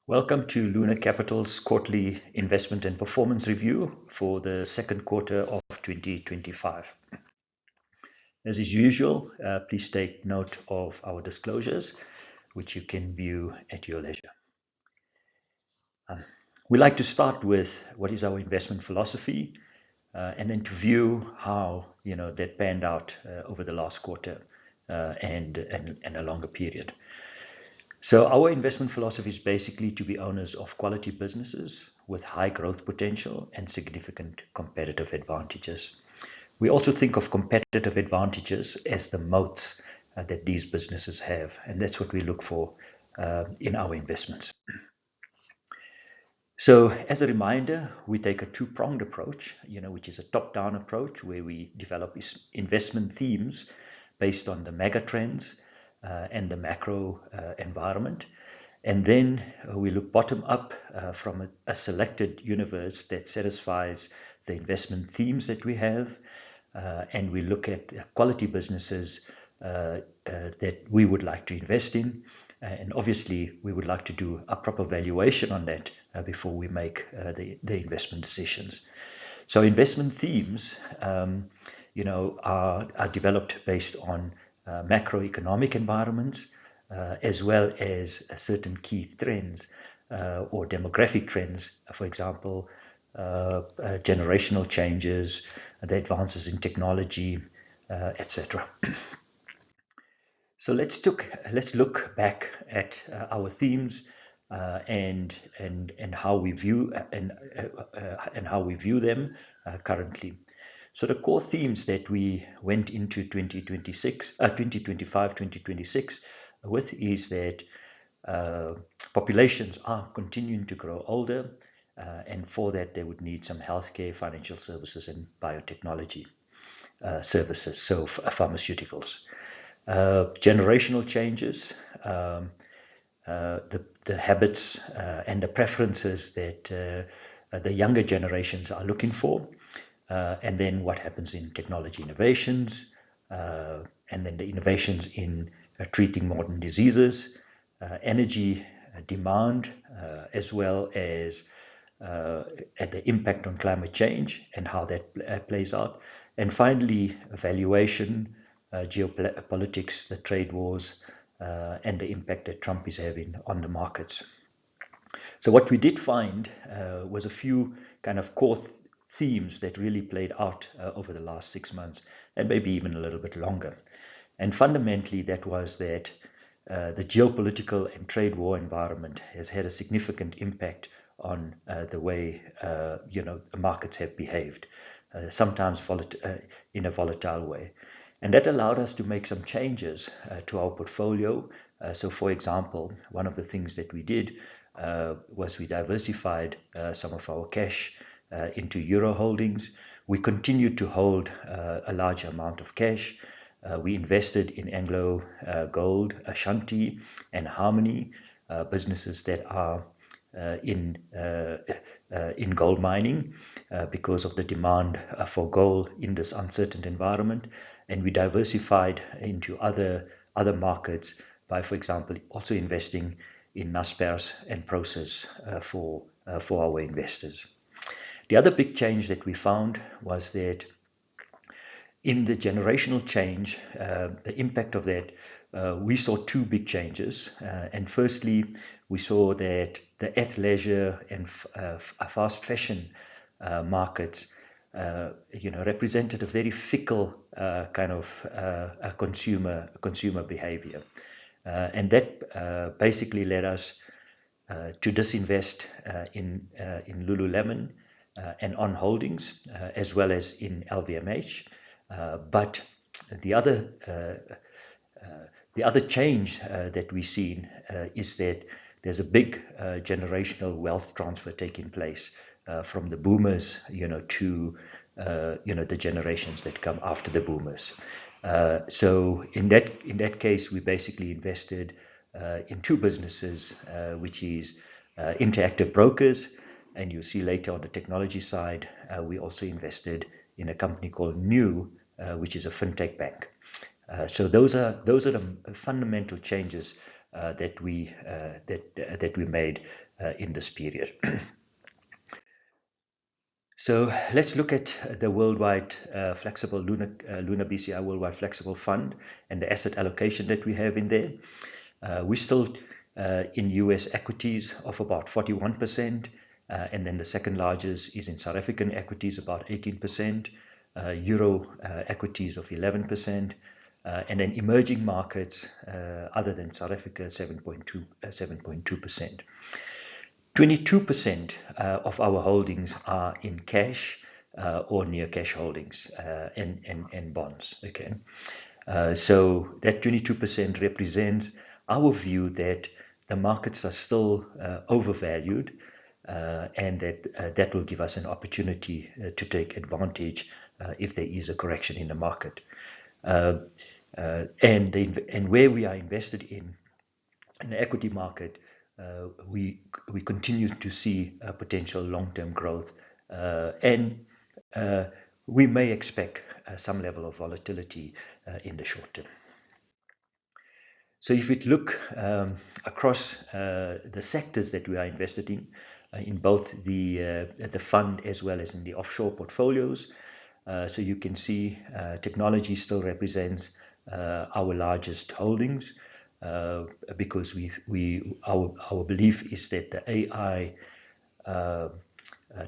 Welcome to Lunar Capital's quarterly investment and performance review for the second quarter of 2025. As is usual, please take note of our disclosures, which you can view at your leisure. We like to start with what is our investment philosophy, and then to view how that panned out over the last quarter and a longer period. So our investment philosophy is basically to be owners of quality businesses with high growth potential and significant competitive advantages. We also think of competitive advantages as the moats that these businesses have, and that's what we look for in our investments. So as a reminder, we take a two-pronged approach, which is a top-down approach where we develop investment themes based on the mega trends and the macro environment. And then we look bottom up from a selected universe that satisfies the investment themes that we have. And we look at quality businesses that we would like to invest in. And obviously, we would like to do a proper valuation on that before we make the investment decisions. So investment themes, are developed based on macroeconomic environments, as well as certain key trends or demographic trends, for example, generational changes, the advances in technology, etc. So let's look back at our themes and how we view and how we view them currently. So the core themes that we went into 2025, 2026 with is that populations are continuing to grow older, and for that they would need some healthcare, financial services, and biotechnology services, so pharmaceuticals. Generational changes, the habits and the preferences that the younger generations are looking for, and then what happens in technology innovations, and then the innovations in treating modern diseases, energy demand, as well as at the impact on climate change and how that plays out. And finally, valuation, geopolitics, the trade wars, and the impact that Trump is having on the markets. So what we did find was a few kind of core themes that really played out over the last 6 months, and maybe even a little bit longer. And fundamentally, that was that the geopolitical and trade war environment has had a significant impact on the way the markets have behaved, sometimes in a volatile way. And that allowed us to make some changes to our portfolio. So for example, one of the things that we did was we diversified some of our cash into euro holdings. We continued to hold a large amount of cash. We invested in Anglo Gold, Ashanti, and Harmony, businesses that are in gold mining because of the demand for gold in this uncertain environment. And we diversified into other markets by, for example, also investing in Naspers and Prosus for our investors. The other big change that we found was that in the generational change, the impact of that, we saw two big changes. And firstly, we saw that the athleisure and fast fashion markets represented a very fickle kind of consumer behavior. And that basically led us to disinvest in Lululemon and On Holdings, as well as in LVMH. But the other change that we've seen is that there's a big generational wealth transfer taking place from the boomers, to the generations that come after the boomers. So in that case, we basically invested in two businesses, which is Interactive Brokers, and you'll see later on the technology side, we also invested in a company called New, which is a fintech bank. So those are the fundamental changes that that we made in this period. So let's look at the worldwide flexible Lunar BCI Worldwide Flexible Fund and the asset allocation that we have in there. We're still in US equities of about 41%, and then the second largest is in South African equities, about 18%, Euro equities of 11%, and then emerging markets other than South Africa, 7.2%. 22% of our holdings are in cash or near cash holdings and bonds. Okay, so that 22% represents our view that the markets are still overvalued, and that will give us an opportunity to take advantage if there is a correction in the market. And where we are invested in the equity market, we continue to see potential long-term growth, and we may expect some level of volatility in the short term. So if we look across the sectors that we are invested in both the fund as well as in the offshore portfolios, so you can see technology still represents our largest holdings, because our belief is that the AI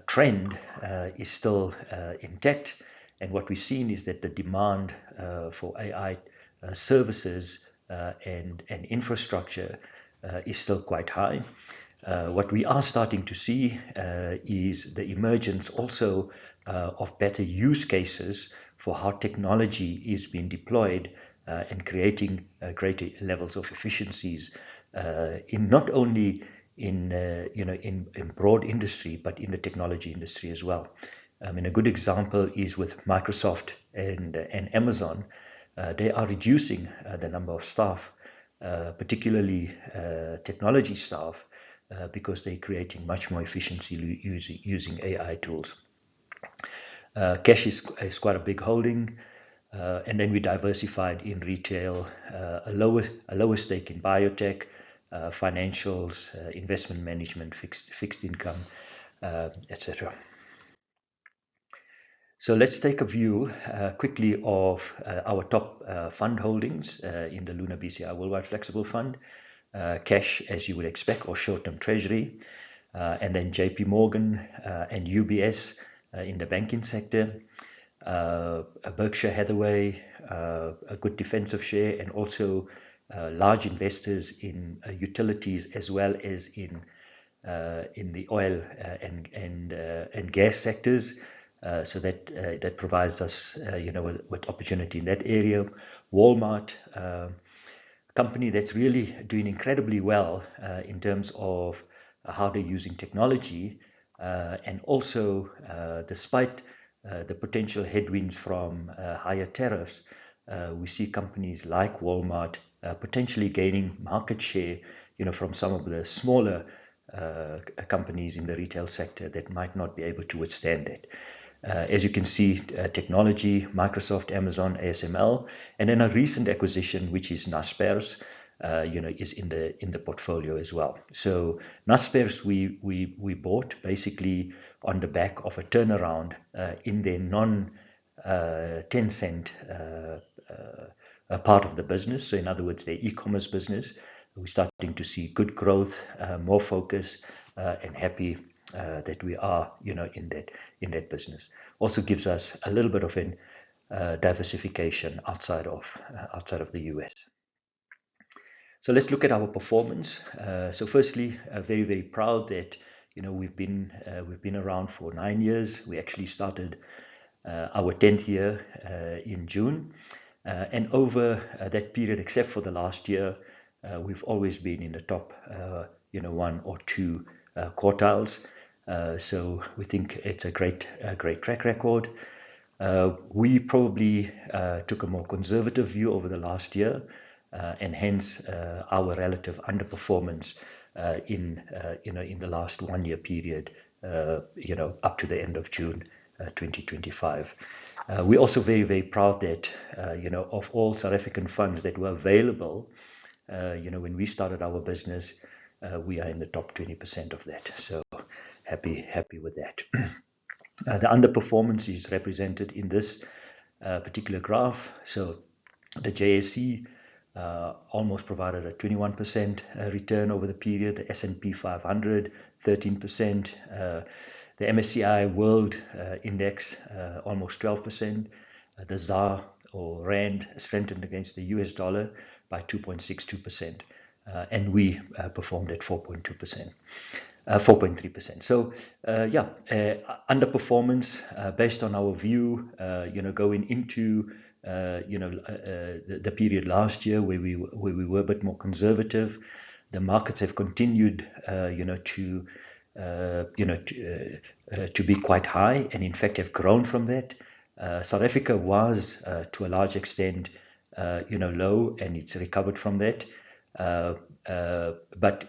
trend is still intact, and what we've seen is that the demand for AI services and infrastructure is still quite high. What we are starting to see is the emergence also of better use cases for how technology is being deployed and creating greater levels of efficiencies in not only in broad industry, but in the technology industry as well. I mean, a good example is with Microsoft and Amazon. They are reducing the number of staff, particularly technology staff, because they're creating much more efficiency using AI tools. Cash is quite a big holding, and then we diversified in retail, a lower stake in biotech, financials, investment management, fixed income, etc. So let's take a view quickly of our top fund holdings in the Lunar BCI Worldwide Flexible Fund. Cash, as you would expect, or short-term treasury, and then JP Morgan and UBS in the banking sector, Berkshire Hathaway, a good defensive share, and also large investors in utilities as well as in the oil and gas sectors. So that provides us, with opportunity in that area. Walmart, company that's really doing incredibly well in terms of how they're using technology, and also despite the potential headwinds from higher tariffs, we see companies like Walmart potentially gaining market share, from some of the smaller companies in the retail sector that might not be able to withstand it. As you can see, technology, Microsoft, Amazon, ASML, and then a recent acquisition, which is Naspers, is in the portfolio as well. So Naspers we bought basically on the back of a turnaround in their non-Tencent part of the business. So in other words, their e-commerce business. We're starting to see good growth, more focus, and happy that we are, in that business. Also gives us a little bit of an diversification outside of the US. So let's look at our performance. So firstly, very, very proud that we've been around for 9 years. We actually started our 10th year in June, and over that period, except for the last year, we've always been in the top 1 or 2 quartiles. So we think it's a great track record. We probably took a more conservative view over the last year, and hence our relative underperformance in the last 1 year period, up to the end of June 2025. We're also very, very proud that of all South African funds that were available when we started our business, we are in the top 20% of that. So happy with that. The underperformance is represented in this particular graph. So the JSE almost provided a 21% return over the period. The S&P 500, 13%. The MSCI World Index, almost 12%. The ZAR or Rand strengthened against the US dollar by 2.62%. And we performed at 4.2%. 4.3%. So underperformance based on our view, going into the period last year where we were a bit more conservative. The markets have continued, to be quite high, and in fact have grown from that. South Africa was to a large extent, low, and it's recovered from that. But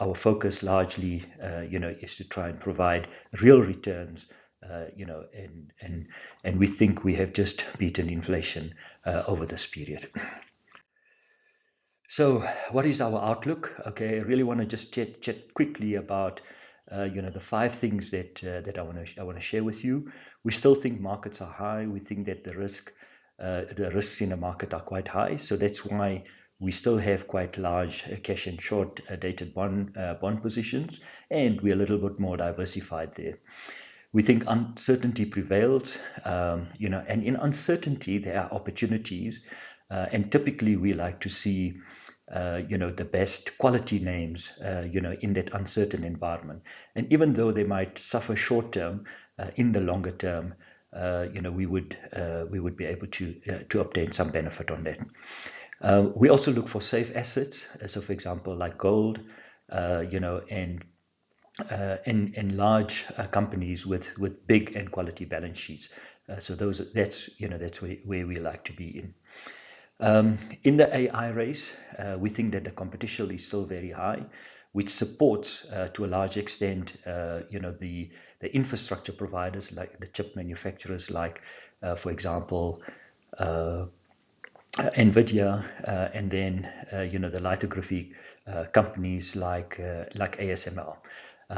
our focus largely, is to try and provide real returns, and we think we have just beaten inflation over this period. So, what is our outlook? Okay, I really want to just chat quickly about, the 5 things that I want to share with you. We still think markets are high. We think that the risks in the market are quite high. So that's why we still have quite large cash and short dated bond positions, and we're a little bit more diversified there. We think uncertainty prevails, and in uncertainty there are opportunities, and typically we like to see, the best quality names, in that uncertain environment. And even though they might suffer short term, in the longer term, we would be able to obtain some benefit on that. We also look for safe assets, so for example, like gold, and large companies with big and quality balance sheets. So that's where we like to be in. In the AI race, we think that the competition is still very high, which supports to a large extent, the infrastructure providers, like the chip manufacturers, like for example, NVIDIA, and then the lithography companies like ASML,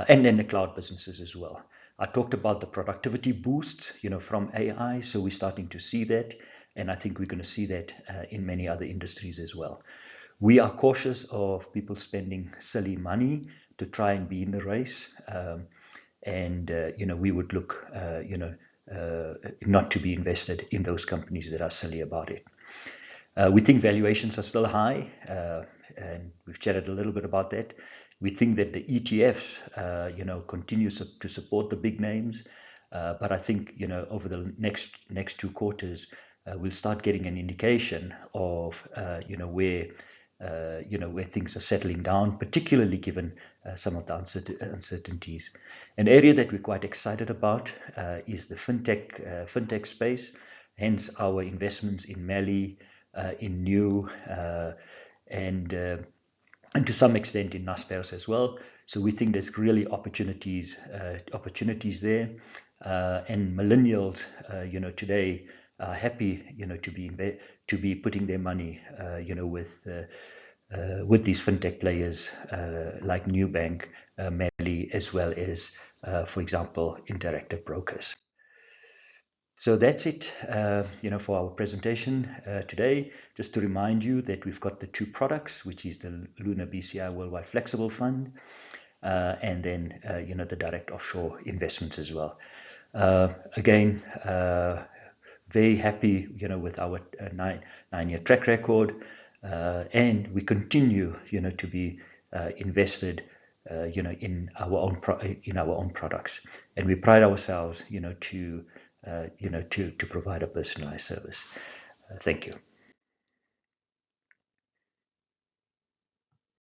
and then the cloud businesses as well. I talked about the productivity boosts, from AI, so we're starting to see that, and I think we're going to see that in many other industries as well. We are cautious of people spending silly money to try and be in the race, and we would look, not to be invested in those companies that are silly about it. We think valuations are still high, and we've chatted a little bit about that. We think that the ETFs, continues to support the big names, but I think, over the next 2 quarters, we'll start getting an indication of, where things are settling down, particularly given some of the uncertainties. An area that we're quite excited about is the fintech space, hence our investments in Meli, in New, and to some extent in Naspers as well. So we think there's really opportunities there, and millennials, today are happy, to be putting their money, with these fintech players like Nubank, Meli, as well as, for example, Interactive Brokers. So that's it, for our presentation today. Just to remind you that we've got the 2 products, which is the Lunar BCI Worldwide Flexible Fund, and then, the direct offshore investments as well. Again, very happy, with our 9-year track record, and we continue, to be invested, in our own products, and we pride ourselves, to provide a personalized service. Thank you.